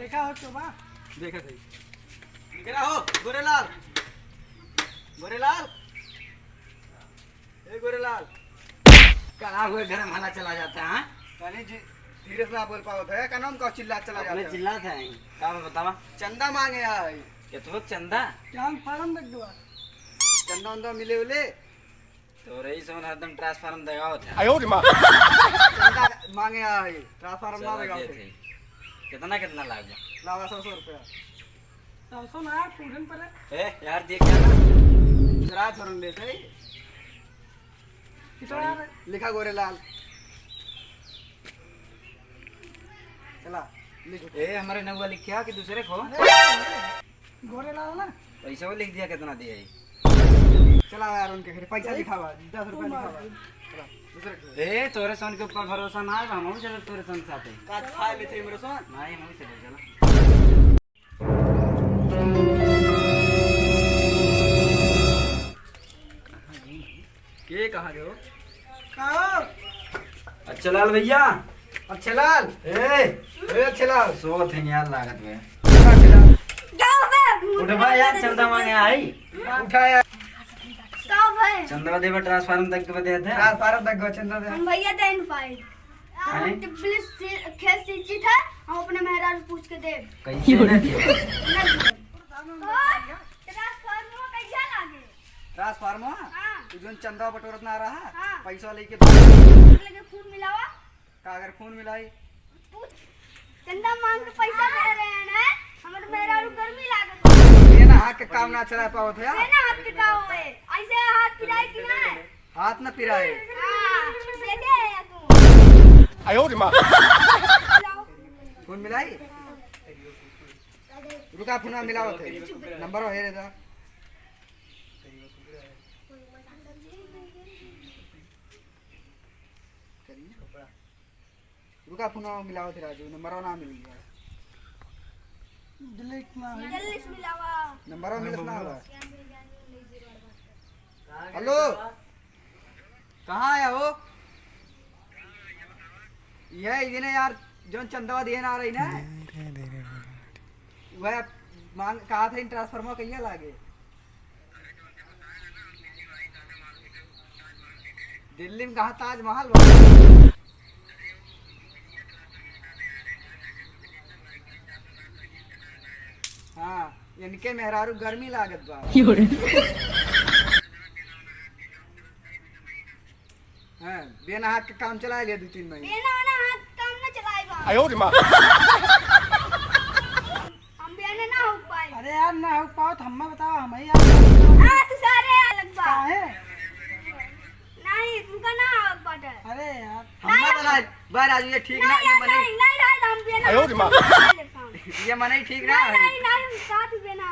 देखा हो तो बा देखा सही निकला हो गोरेलाल गोरेलाल ए गोरेलाल कहाँ हुए घर में हला चला जाता है? कहीं जी धीरे से ना बोल पाओ थे का नाम का चिल्ला चला जाता अपने है चिल्ला था का बतावा चंदा मांगे आई ये तो चंदा जान फार्म देख दो चंदा उंदा मिले उले तो रही समझ हरदम ट्रांसफार्म देगा होता आयो रे मां चंदा मांगे आई ट्रांसफार्म ना देगा थे कितना कितना लाग जा लावा 100 रुपया 100 ना पूरन पर ए यार देख क्या ना जरा छोरन लेते कितना लिखा गोरेलाल चला लिख ए हमारे नौवा लिख क्या कि दूसरे को गोरे लाल ना पैसा वो लिख दिया कितना दिया है चला यार उनके घर पैसा लिखा हुआ 10 रुपया लिखा हुआ चला दूसरे के ए तोरे सन के ऊपर भरोसा ना है हम चले तोरे सन साथे काज खा लेते मेरे सोन नहीं हम चले चला के कहां गयो कहो अच्छा लाल भैया अच्छे लाल ए अच्छे लाल सो थे यार लागत में अच्छे लाल उठ बा यार चंदा मांगे आई उठाया चंदा देवा ट्रांसफार्म तक के बदे थे रात पार तक गो चंदा दे हम भैया दे नहीं पाए हम पुलिस खेत से जीत है हम अपने मेहराज से पूछ के दे कैसे ना दिया ट्रांसफार्मर हां तू जोन चंदा बटोरत ना रहा हाँ। पैसा लेके लगे खून मिलावा कागर खून मिलाई चंदा मांग के पैसा दे रहे हैं ना हमारे मेहराज गर्मी लागत ये ना हाथ के काम ना चला पावत है है ना हाथ के का होए ऐसे हाथ पिराई कि ना हाथ ना पिराए हां दे दे या तू आयो रे मां लाओ खून मिलाई रुका फोन मिलावत है नंबर है रे दा रुका फोन मिलावत है राजू नंबर ना मिल गया डिलीट ना है जल्दी से मिलावा नंबर मिलत ना होला हेलो कहाँ आया हो ये इधने यार जोन चंदवा देन आ रही ना वह मांग कहा था इन ट्रांसफार्मर कहिया लागे दिल्ली में कहा ताजमहल बना हाँ इनके मेहरारू गर्मी लागत बा हाँ बिना हाथ के काम चला लिया 2-3 महीने बेना वाला हाथ काम ना चलाएगा आयो रे मां हम बेना ना हो पाए अरे यार ना हो पाओ तो हमें बताओ हम ही यार हाथ सारे अलग बा काहे नहीं तुमका ना हो पाटे अरे यार हम बता बार आज ये ठीक ना ये बने नहीं नहीं हम बेना आयो रे मां नहीं ये मने ठीक ना नहीं नहीं साथ बेना